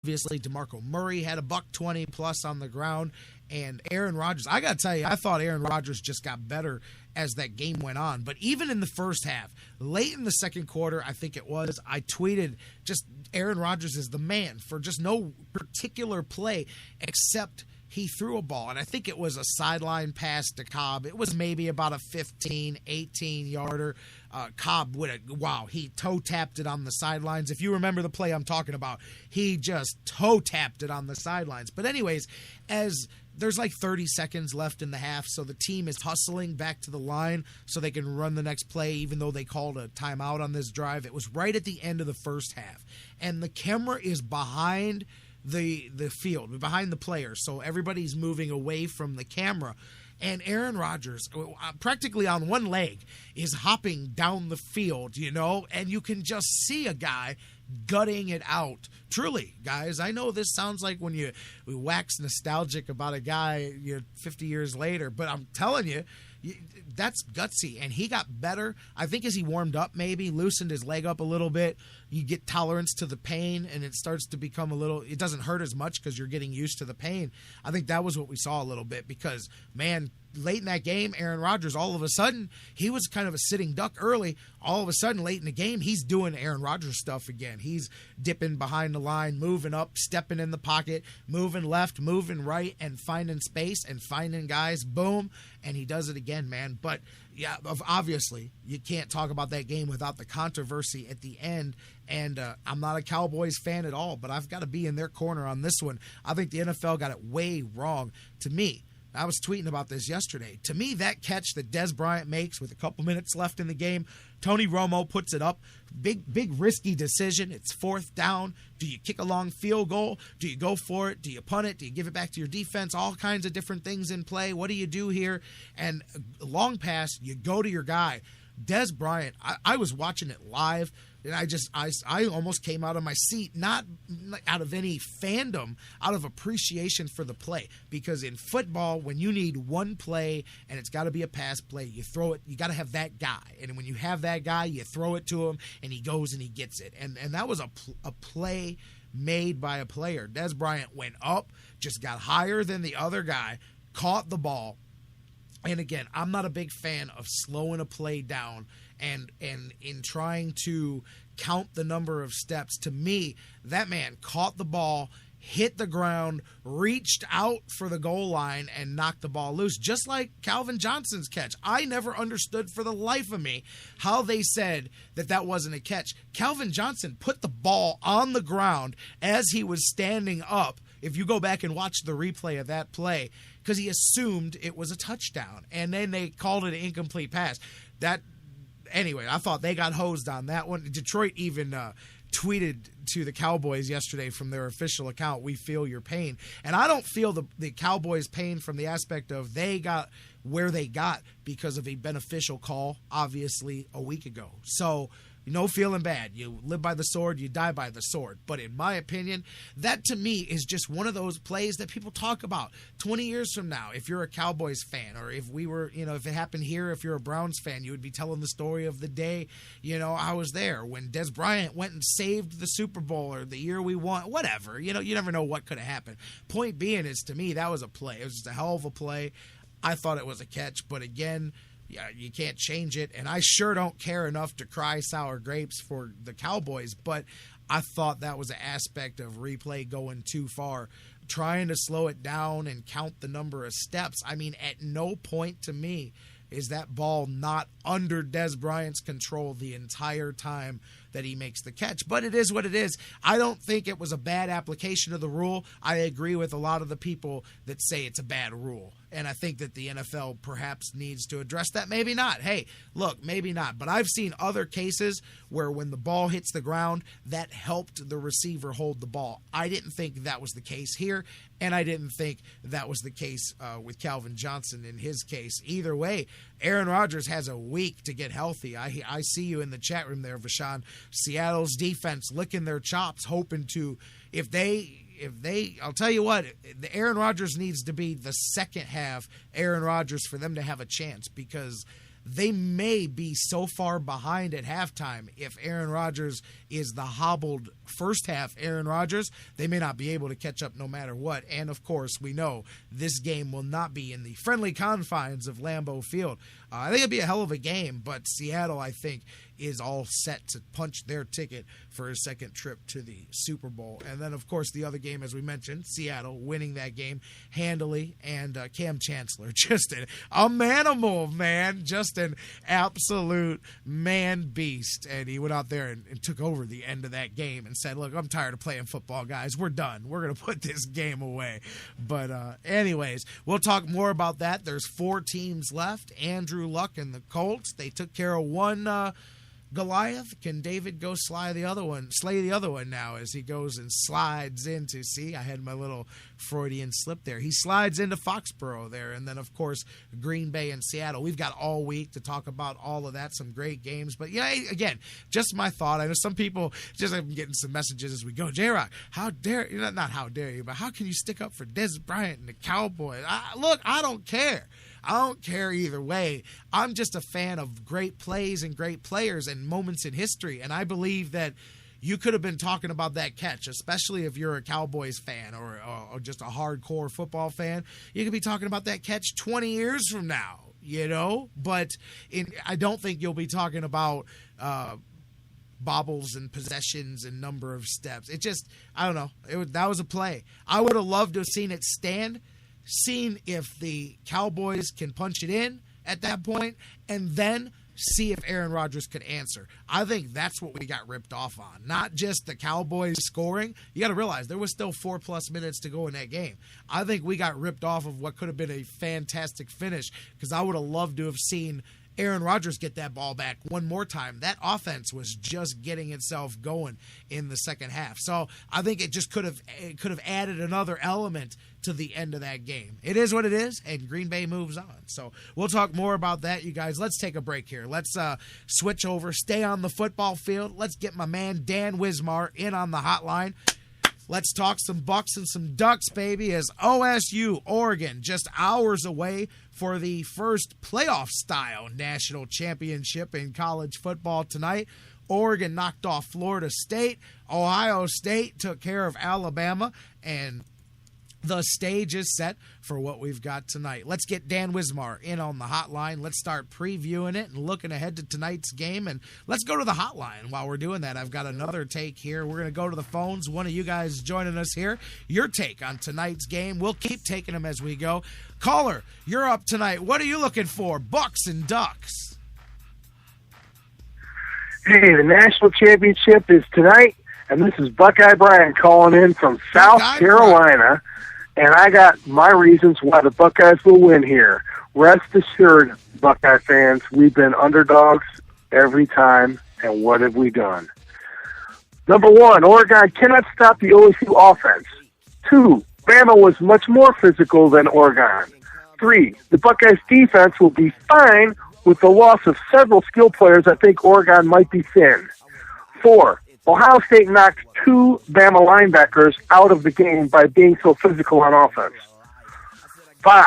Obviously, DeMarco Murray had a $120 plus on the ground, and Aaron Rodgers. I got to tell you, I thought Aaron Rodgers just got better as that game went on. But even in the first half, late in the second quarter, I think it was, I tweeted just Aaron Rodgers is the man for just no particular play except he threw a ball. And I think it was a sideline pass to Cobb. It was maybe about a 15, 18-yarder. Cobb he toe-tapped it on the sidelines. If you remember the play I'm talking about, he just toe-tapped it on the sidelines. But anyways, as there's like 30 seconds left in the half, so the team is hustling back to the line so they can run the next play, even though they called a timeout on this drive. It was right at the end of the first half, and the camera is behind the field, behind the players, so everybody's moving away from the camera. And Aaron Rodgers, practically on one leg, is hopping down the field, and you can just see a guy gutting it out. Truly, guys, I know this sounds like when we wax nostalgic about a guy 50 years later, but I'm telling you, that's gutsy. And he got better, I think, as he warmed up, maybe loosened his leg up a little bit. You get tolerance to the pain, and it starts to become it doesn't hurt as much because you're getting used to the pain. I think that was what we saw a little bit because, man, late in that game, Aaron Rodgers, all of a sudden, he was kind of a sitting duck early. All of a sudden, late in the game, he's doing Aaron Rodgers stuff again. He's dipping behind the line, moving up, stepping in the pocket, moving left, moving right, and finding space and finding guys. Boom. And he does it again, man. But, yeah, obviously, you can't talk about that game without the controversy at the end. And I'm not a Cowboys fan at all, but I've got to be in their corner on this one. I think the NFL got it way wrong. To me, I was tweeting about this yesterday. To me, that catch that Dez Bryant makes with a couple minutes left in the game, Tony Romo puts it up. Big risky decision. It's fourth down. Do you kick a long field goal? Do you go for it? Do you punt it? Do you give it back to your defense? All kinds of different things in play. What do you do here? And long pass, you go to your guy. Dez Bryant, I was watching it live, and I almost came out of my seat, not out of any fandom, out of appreciation for the play. Because in football, when you need one play and it's got to be a pass play, you throw it, you got to have that guy. And when you have that guy, you throw it to him, and he goes and he gets it. And that was a play made by a player. Dez Bryant went up, just got higher than the other guy, caught the ball. And again, I'm not a big fan of slowing a play down and in trying to count the number of steps. To me, that man caught the ball, hit the ground, reached out for the goal line, and knocked the ball loose, just like Calvin Johnson's catch. I never understood for the life of me how they said that wasn't a catch. Calvin Johnson put the ball on the ground as he was standing up. If you go back and watch the replay of that play, because he assumed it was a touchdown, and then they called it an incomplete pass. Anyway, I thought they got hosed on that one. Detroit even tweeted to the Cowboys yesterday from their official account, "We feel your pain." And I don't feel the Cowboys' pain from the aspect of they got where they got because of a beneficial call, obviously, a week ago. So, no feeling bad. You live by the sword, you die by the sword. But in my opinion, that to me is just one of those plays that people talk about 20 years from now. If you're a Cowboys fan, or if we were, if it happened here, if you're a Browns fan, you would be telling the story of the day, I was there when Dez Bryant went and saved the Super Bowl, or the year we won, whatever. You never know what could have happened. Point being is, to me, that was a play. It was just a hell of a play. I thought it was a catch, but again, yeah, you can't change it, and I sure don't care enough to cry sour grapes for the Cowboys, but I thought that was an aspect of replay going too far, trying to slow it down and count the number of steps. I mean, at no point to me is that ball not under Dez Bryant's control the entire time that he makes the catch. But it is what it is. I don't think it was a bad application of the rule. I agree with a lot of the people that say it's a bad rule. And I think that the NFL perhaps needs to address that. Maybe not. Hey, look, maybe not. But I've seen other cases where when the ball hits the ground, that helped the receiver hold the ball. I didn't think that was the case here, and I didn't think that was the case with Calvin Johnson in his case. Either way, Aaron Rodgers has a week to get healthy. I see you in the chat room there, Vashawn. Seattle's defense licking their chops, hoping to, if they, I'll tell you what, the Aaron Rodgers needs to be the second half Aaron Rodgers for them to have a chance, because they may be so far behind at halftime. If Aaron Rodgers is the hobbled first half Aaron Rodgers, they may not be able to catch up no matter what. And, of course, we know this game will not be in the friendly confines of Lambeau Field. I think it'll be a hell of a game, but Seattle, I think, is all set to punch their ticket for a second trip to the Super Bowl. And then, of course, the other game, as we mentioned, Seattle winning that game handily, and Cam Chancellor, just a manimal, man, just an absolute man beast. And he went out there and took over the end of that game and said, look, I'm tired of playing football, guys. We're done. We're going to put this game away. But anyways, we'll talk more about that. There's 4 teams left. Andrew Luck and the Colts, they took care of one Goliath. Can David go slay the other one now as he goes and slides into, see, I had my little Freudian slip there. He slides into Foxborough there. And then, of course, Green Bay and Seattle. We've got all week to talk about all of that. Some great games. But, yeah, again, just my thought. I know some people, just I'm getting some messages as we go. J-Rock, how dare you, not how dare you, but how can you stick up for Dez Bryant and the Cowboys? Look, I don't care. I don't care either way. I'm just a fan of great plays and great players and moments in history. And I believe that you could have been talking about that catch, especially if you're a Cowboys fan or just a hardcore football fan. You could be talking about that catch 20 years from now, you know? But I don't think you'll be talking about bobbles and possessions and number of steps. It just, I don't know. That was a play. I would have loved to have seen it stand, seen if the Cowboys can punch it in at that point, and then see if Aaron Rodgers could answer. I think that's what we got ripped off on. Not just the Cowboys scoring. You got to realize there was still 4+ minutes to go in that game. I think we got ripped off of what could have been a fantastic finish, because I would have loved to have seen Aaron Rodgers get that ball back one more time. That offense was just getting itself going in the second half. So I think it just could have added another element to the end of that game. It is what it is, and Green Bay moves on. So we'll talk more about that, you guys. Let's take a break here. Let's switch over, stay on the football field. Let's get my man Dan Wismar in on the hotline. Let's talk some Bucks and some Ducks, baby, as OSU, Oregon, just hours away for the first playoff-style national championship in college football tonight. Oregon knocked off Florida State. Ohio State took care of Alabama, and the stage is set for what we've got tonight. Let's get Dan Wismar in on the hotline. Let's start previewing it and looking ahead to tonight's game. And let's go to the hotline. While we're doing that, I've got another take here. We're going to go to the phones. One of you guys joining us here. Your take on tonight's game. We'll keep taking them as we go. Caller, you're up tonight. What are you looking for? Bucks and Ducks. Hey, the national championship is tonight, and this is Buckeye Brian calling in from South Carolina. And I got my reasons why the Buckeyes will win here. Rest assured, Buckeye fans, we've been underdogs every time, and what have we done? Number 1, Oregon cannot stop the OSU offense. 2, Bama was much more physical than Oregon. 3, the Buckeyes defense will be fine with the loss of several skill players. I think Oregon might be thin. 4, Ohio State knocked 2 Bama linebackers out of the game by being so physical on offense. 5,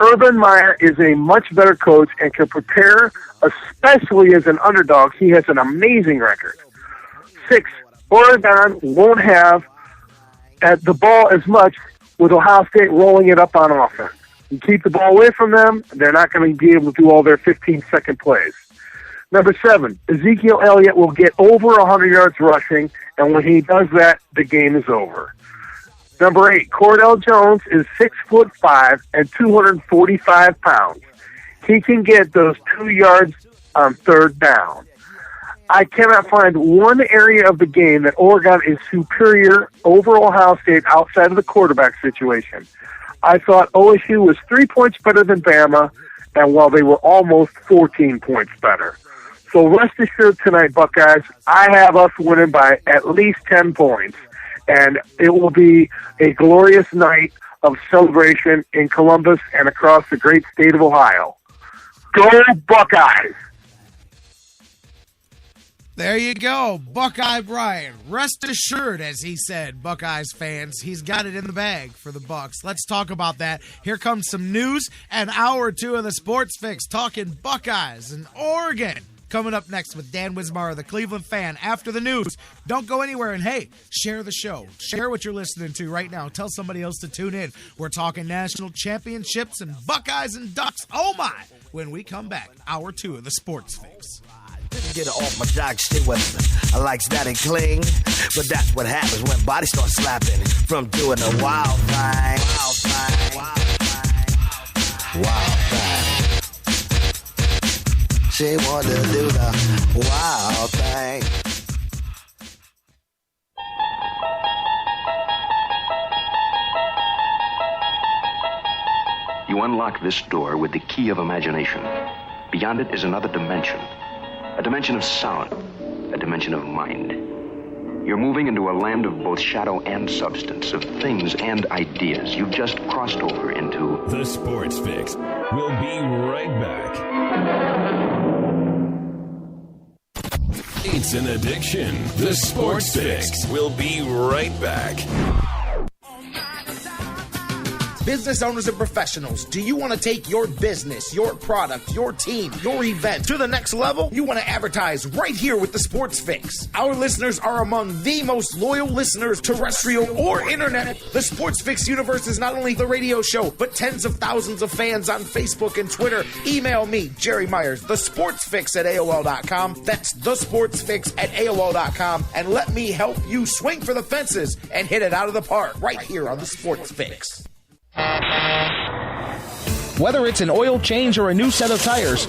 Urban Meyer is a much better coach and can prepare, especially as an underdog. He has an amazing record. 6, Oregon won't have at the ball as much with Ohio State rolling it up on offense. You keep the ball away from them, they're not going to be able to do all their 15-second plays. Number 7, Ezekiel Elliott will get over 100 yards rushing, and when he does that, the game is over. Number 8, Cordell Jones is 6'5" and 245 pounds. He can get those 2 yards on third down. I cannot find one area of the game that Oregon is superior over Ohio State outside of the quarterback situation. I thought OSU was 3 points better than Bama, and while they were almost 14 points better. So rest assured tonight, Buckeyes, I have us winning by at least 10 points. And it will be a glorious night of celebration in Columbus and across the great state of Ohio. Go Buckeyes! There you go, Buckeye Brian. Rest assured, as he said, Buckeyes fans, he's got it in the bag for the Bucks. Let's talk about that. Here comes some news and hour 2 of the Sports Fix, talking Buckeyes and Oregon. Coming up next with Dan Wismar, the Cleveland fan, after the news. Don't go anywhere, and hey, share the show. Share what you're listening to right now. Tell somebody else to tune in. We're talking national championships and Buckeyes and Ducks. Oh my! When we come back, hour 2 of the Sports Fix. Get her off my jock, stay with I like that and cling, but that's what happens when bodies start slapping from doing a wild thing. Wild thing. She want to do the wild thing. You unlock this door with the key of imagination. Beyond it is another dimension. A dimension of sound, a dimension of mind. You're moving into a land of both shadow and substance, of things and ideas. You've just crossed over into The Sports Fix. We'll be right back. It's an addiction. The Sports Fix. We'll be right back. Business owners and professionals, do you want to take your business, your product, your team, your event to the next level? You want to advertise right here with the Sports Fix. Our listeners are among the most loyal listeners, terrestrial or internet. The Sports Fix universe is not only the radio show, but tens of thousands of fans on Facebook and Twitter. Email me, Jerry Myers, thesportsfix@AOL.com. That's thesportsfix@AOL.com. And let me help you swing for the fences and hit it out of the park right here on the Sports Fix. Whether it's an oil change or a new set of tires,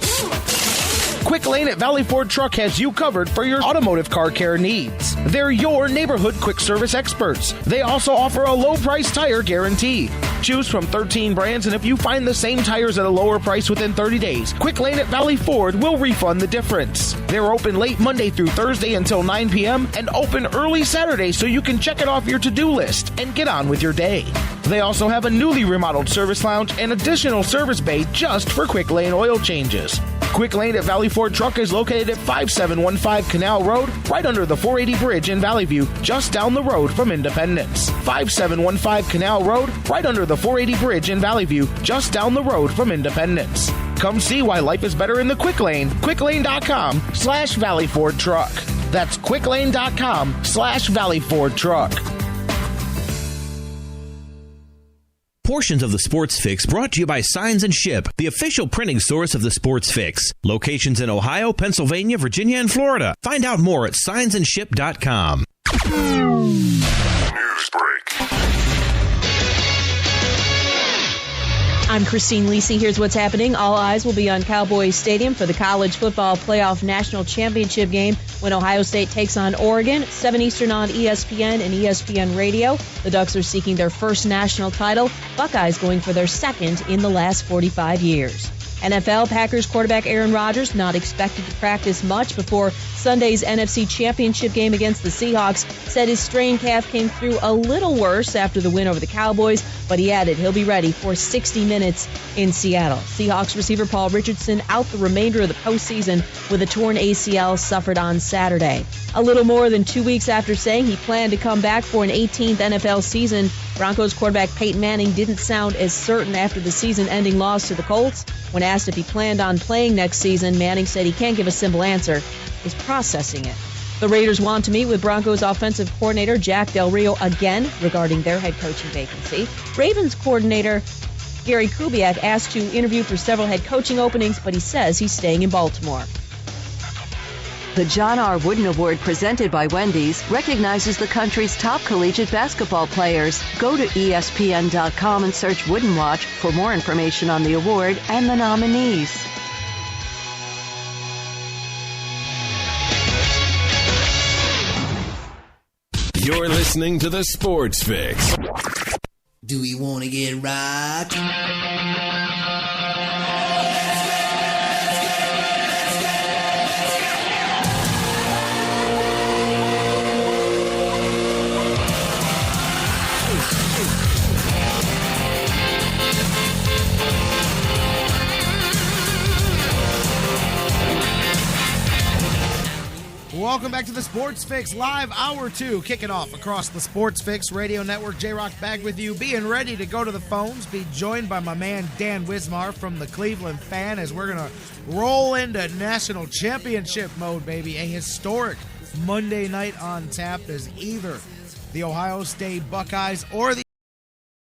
Quick Lane at Valley Ford Truck has you covered for your automotive car care needs. They're your neighborhood quick service experts. They also offer a low price tire guarantee. Choose from 13 brands, and if you find the same tires at a lower price within 30 days, Quick Lane at Valley Ford will refund the difference. They're open late Monday through Thursday until 9 p.m. and open early Saturday so you can check it off your to-do list and get on with your day. They also have a newly remodeled service lounge and additional service bay just for Quick Lane oil changes. Quick Lane at Valley Ford Truck is located at 5715 Canal Road, right under the 480 bridge in Valley View, just down the road from Independence. 5715 Canal Road, right under the 480 bridge in Valley View, just down the road from Independence. Come see why life is better in the Quick Lane. QuickLane.com/Valley Ford Truck. That's QuickLane.com/Valley Ford Truck. Portions of the Sports Fix brought to you by Signs and Ship, the official printing source of the Sports Fix. Locations in Ohio, Pennsylvania, Virginia, and Florida. Find out more at signsandship.com. News break. I'm Christine Lisi. Here's what's happening. All eyes will be on Cowboys Stadium for the College Football Playoff National Championship game when Ohio State takes on Oregon. 7 Eastern on ESPN and ESPN Radio. The Ducks are seeking their first national title. Buckeyes going for their second in the last 45 years. NFL, Packers quarterback Aaron Rodgers not expected to practice much before Sunday's NFC Championship game against the Seahawks. Said his strained calf came through a little worse after the win over the Cowboys, but he added he'll be ready for 60 minutes in Seattle. Seahawks receiver Paul Richardson out the remainder of the postseason with a torn ACL suffered on Saturday. A little more than 2 weeks after saying he planned to come back for an 18th NFL season, Broncos quarterback Peyton Manning didn't sound as certain after the season-ending loss to the Colts. When asked if he planned on playing next season, Manning said he can't give a simple answer. He's processing it. The Raiders want to meet with Broncos offensive coordinator Jack Del Rio again regarding their head coaching vacancy. Ravens coordinator Gary Kubiak asked to interview for several head coaching openings, but he says he's staying in Baltimore. The John R. Wooden Award presented by Wendy's recognizes the country's top collegiate basketball players. Go to ESPN.com and search Wooden Watch for more information on the award and the nominees. You're listening to the Sports Fix. Do we want to get rocked? Welcome back to the Sports Fix Live Hour 2, kicking off across the Sports Fix Radio Network. J-Rock back with you, being ready to go to the phones, be joined by my man Dan Wismar from the Cleveland Fan as we're going to roll into national championship mode, baby. A historic Monday night on tap as either the Ohio State Buckeyes or the